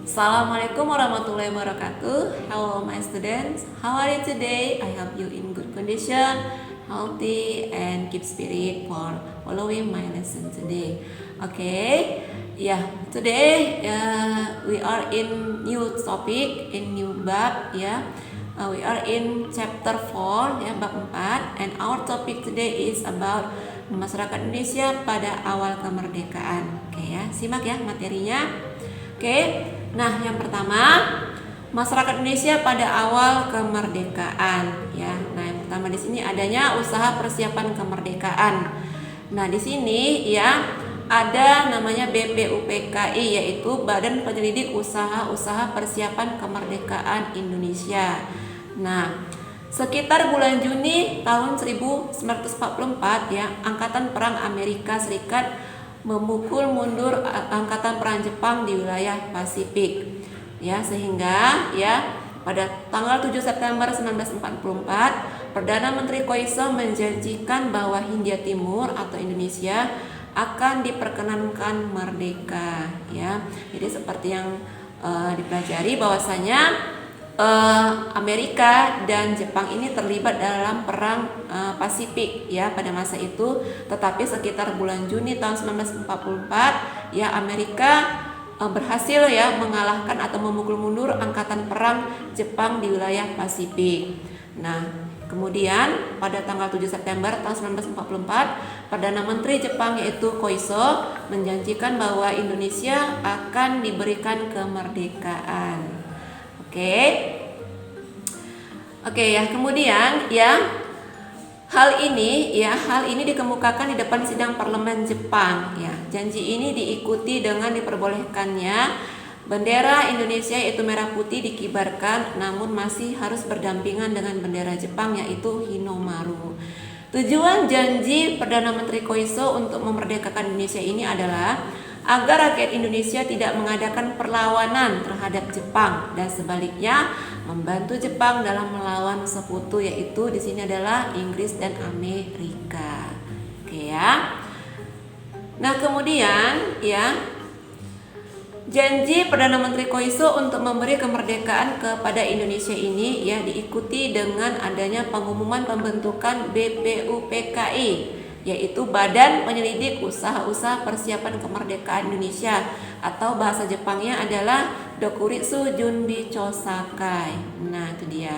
Assalamualaikum warahmatullahi wabarakatuh. Hello my students, how are you today? I hope you in good condition, healthy and keep spirit for following my lesson today. Okay, today we are in new topic, in new bab we are in chapter 4 bab 4, and our topic today is about masyarakat Indonesia pada awal kemerdekaan. Simak ya materinya. Nah, yang pertama, masyarakat Indonesia pada awal kemerdekaan Nah, yang pertama di sini adanya usaha persiapan kemerdekaan. Nah, di sini ada namanya BPUPKI, yaitu Badan Penyelidik Usaha-Usaha Persiapan Kemerdekaan Indonesia. Nah, sekitar bulan Juni tahun 1944 Angkatan Perang Amerika Serikat memukul mundur Angkatan Perang Jepang di wilayah Pasifik sehingga pada tanggal 7 September 1944 Perdana Menteri Koiso menjanjikan bahwa Hindia Timur atau Indonesia akan diperkenankan merdeka Jadi seperti yang dipelajari bahwasanya Amerika dan Jepang ini terlibat dalam perang Pasifik pada masa itu, tetapi sekitar bulan Juni tahun 1944 Amerika berhasil mengalahkan atau memukul mundur angkatan perang Jepang di wilayah Pasifik. Nah, kemudian pada tanggal 7 September tahun 1944 Perdana Menteri Jepang yaitu Koiso menjanjikan bahwa Indonesia akan diberikan kemerdekaan. Kemudian hal ini dikemukakan di depan sidang parlemen Jepang Janji ini diikuti dengan diperbolehkannya bendera Indonesia yaitu merah putih dikibarkan, namun masih harus berdampingan dengan bendera Jepang yaitu Hinomaru. Tujuan janji Perdana Menteri Koiso untuk memerdekakan Indonesia ini adalah agar rakyat Indonesia tidak mengadakan perlawanan terhadap Jepang dan sebaliknya membantu Jepang dalam melawan sekutu, yaitu di sini adalah Inggris dan Amerika. Nah, kemudian janji Perdana Menteri Koiso untuk memberi kemerdekaan kepada Indonesia ini diikuti dengan adanya pengumuman pembentukan BPUPKI, yaitu Badan Penyelidik Usaha-Usaha Persiapan Kemerdekaan Indonesia, atau bahasa Jepangnya adalah Dokuritsu Junbi Chosakai. Nah, itu dia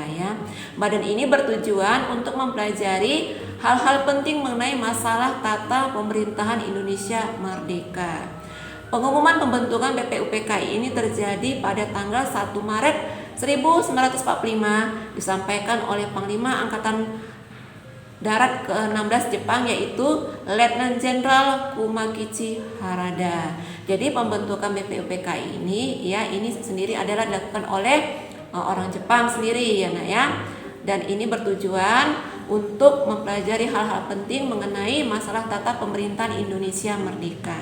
Badan ini bertujuan untuk mempelajari hal-hal penting mengenai masalah tata pemerintahan Indonesia merdeka. Pengumuman pembentukan BPUPKI ini terjadi pada tanggal 1 Maret 1945 disampaikan oleh Panglima Angkatan Darat ke-16 Jepang yaitu Letnan Jenderal Kumakichi Harada. Jadi pembentukan BPUPKI ini ini sendiri adalah dilakukan oleh orang Jepang sendiri dan ini bertujuan untuk mempelajari hal-hal penting mengenai masalah tata pemerintahan Indonesia merdeka.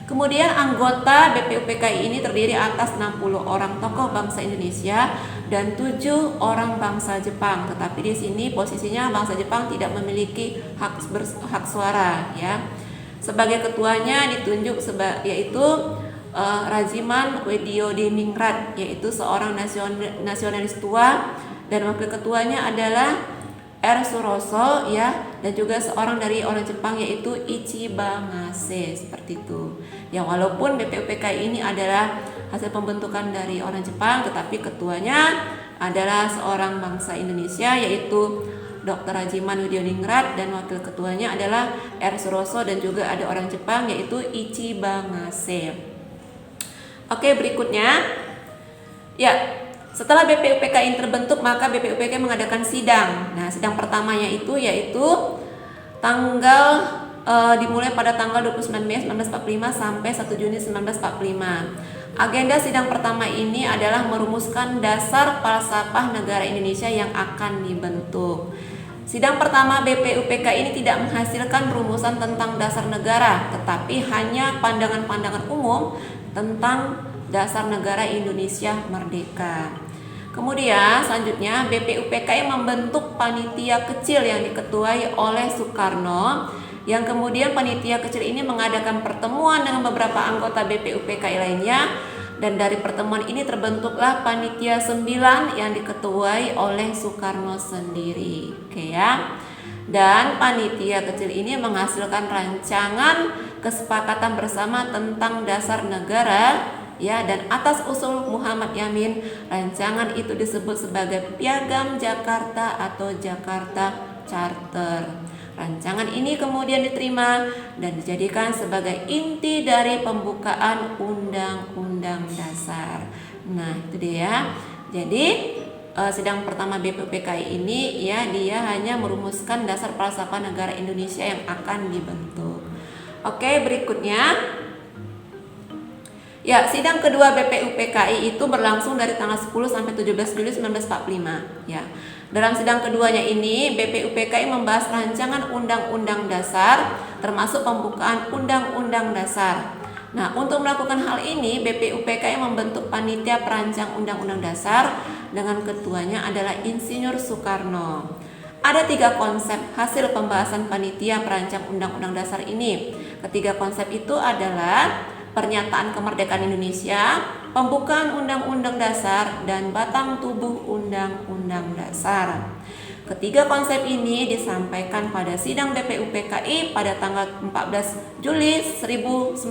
Kemudian anggota BPUPKI ini terdiri atas 60 orang tokoh bangsa Indonesia dan 7 orang bangsa Jepang. Tetapi di sini posisinya bangsa Jepang tidak memiliki hak suara Sebagai ketuanya ditunjuk yaitu Rajiman Weddiodiningrat, yaitu seorang nasionalis tua, dan wakil ketuanya adalah R. Suroso dan juga seorang dari orang Jepang yaitu Ichiba Ngase, seperti itu. Walaupun BPUPKI ini adalah hasil pembentukan dari orang Jepang, tetapi ketuanya adalah seorang bangsa Indonesia yaitu Dr. Rajiman Weddiodiningrat, dan wakil ketuanya adalah R. Suroso, dan juga ada orang Jepang yaitu Ichiba Ngase. Berikutnya setelah BPUPKI terbentuk, maka BPUPKI mengadakan sidang. Nah, sidang pertamanya yaitu dimulai pada tanggal 29 Mei 1945 sampai 1 Juni 1945. Agenda sidang pertama ini adalah merumuskan dasar falsafah negara Indonesia yang akan dibentuk. Sidang pertama BPUPKI ini tidak menghasilkan rumusan tentang dasar negara, tetapi hanya pandangan-pandangan umum tentang dasar negara Indonesia merdeka. Kemudian selanjutnya BPUPKI membentuk panitia kecil yang diketuai oleh Soekarno, yang kemudian panitia kecil ini mengadakan pertemuan dengan beberapa anggota BPUPKI lainnya Dan dari pertemuan ini terbentuklah Panitia 9 yang diketuai oleh Soekarno sendiri. Oke ya. Dan panitia kecil ini menghasilkan rancangan kesepakatan bersama tentang dasar negara ya, dan atas usul Muhammad Yamin rancangan itu disebut sebagai Piagam Jakarta atau Jakarta Charter. Rancangan ini kemudian diterima dan dijadikan sebagai inti dari pembukaan Undang-Undang Dasar. Nah, itu dia. Jadi sidang pertama BPUPKI ini ya, dia hanya merumuskan dasar falsafah negara Indonesia yang akan dibentuk. Oke, berikutnya ya, sidang kedua BPUPKI itu berlangsung dari tanggal 10 sampai 17 Juli 1945 ya. Dalam sidang keduanya ini BPUPKI membahas rancangan Undang-Undang Dasar termasuk pembukaan Undang-Undang Dasar. Nah, untuk melakukan hal ini BPUPKI membentuk panitia perancang Undang-Undang Dasar dengan ketuanya adalah Insinyur Soekarno. Ada 3 konsep hasil pembahasan panitia perancang Undang-Undang Dasar ini. Ketiga konsep itu adalah pernyataan kemerdekaan Indonesia, pembukaan Undang-Undang Dasar, dan batang tubuh Undang-Undang Dasar. Ketiga konsep ini disampaikan pada sidang BPUPKI pada tanggal 14 Juli 1945,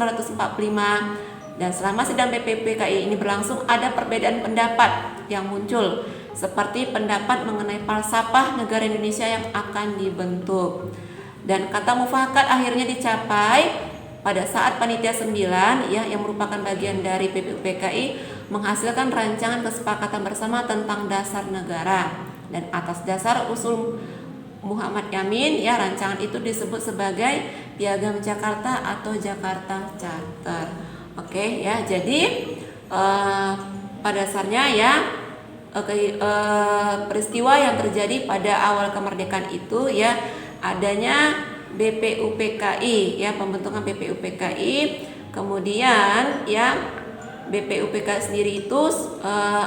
dan selama sidang BPUPKI ini berlangsung ada perbedaan pendapat yang muncul, seperti pendapat mengenai falsafah negara Indonesia yang akan dibentuk. Dan kata mufakat akhirnya dicapai pada saat Panitia 9 ya, yang merupakan bagian dari BPUPKI menghasilkan rancangan kesepakatan bersama tentang dasar negara. Dan atas dasar usul Muhammad Yamin ya, rancangan itu disebut sebagai Piagam Jakarta atau Jakarta Charter. Oke ya, jadi pada dasarnya ya peristiwa yang terjadi pada awal kemerdekaan itu ya, adanya BPUPKI ya, pembentukan BPUPKI. Kemudian ya, BPUPKI sendiri itu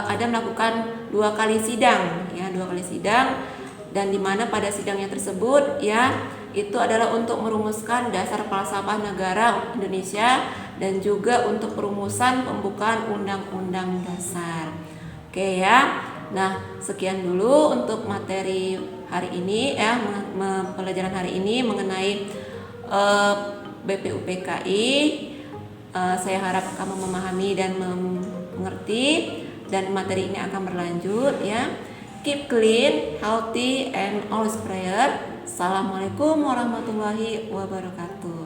ada melakukan 2 kali sidang ya, 2 kali sidang, dan dimana pada sidangnya tersebut ya, itu adalah untuk merumuskan dasar falsafah negara Indonesia dan juga untuk perumusan pembukaan Undang-Undang Dasar. Oke ya. Nah, sekian dulu untuk materi hari ini ya, pelajaran hari ini mengenai BPUPKI. Saya harap kamu memahami dan mengerti, dan materi ini akan berlanjut ya. Keep clean, healthy, and always prayer. Assalamualaikum warahmatullahi wabarakatuh.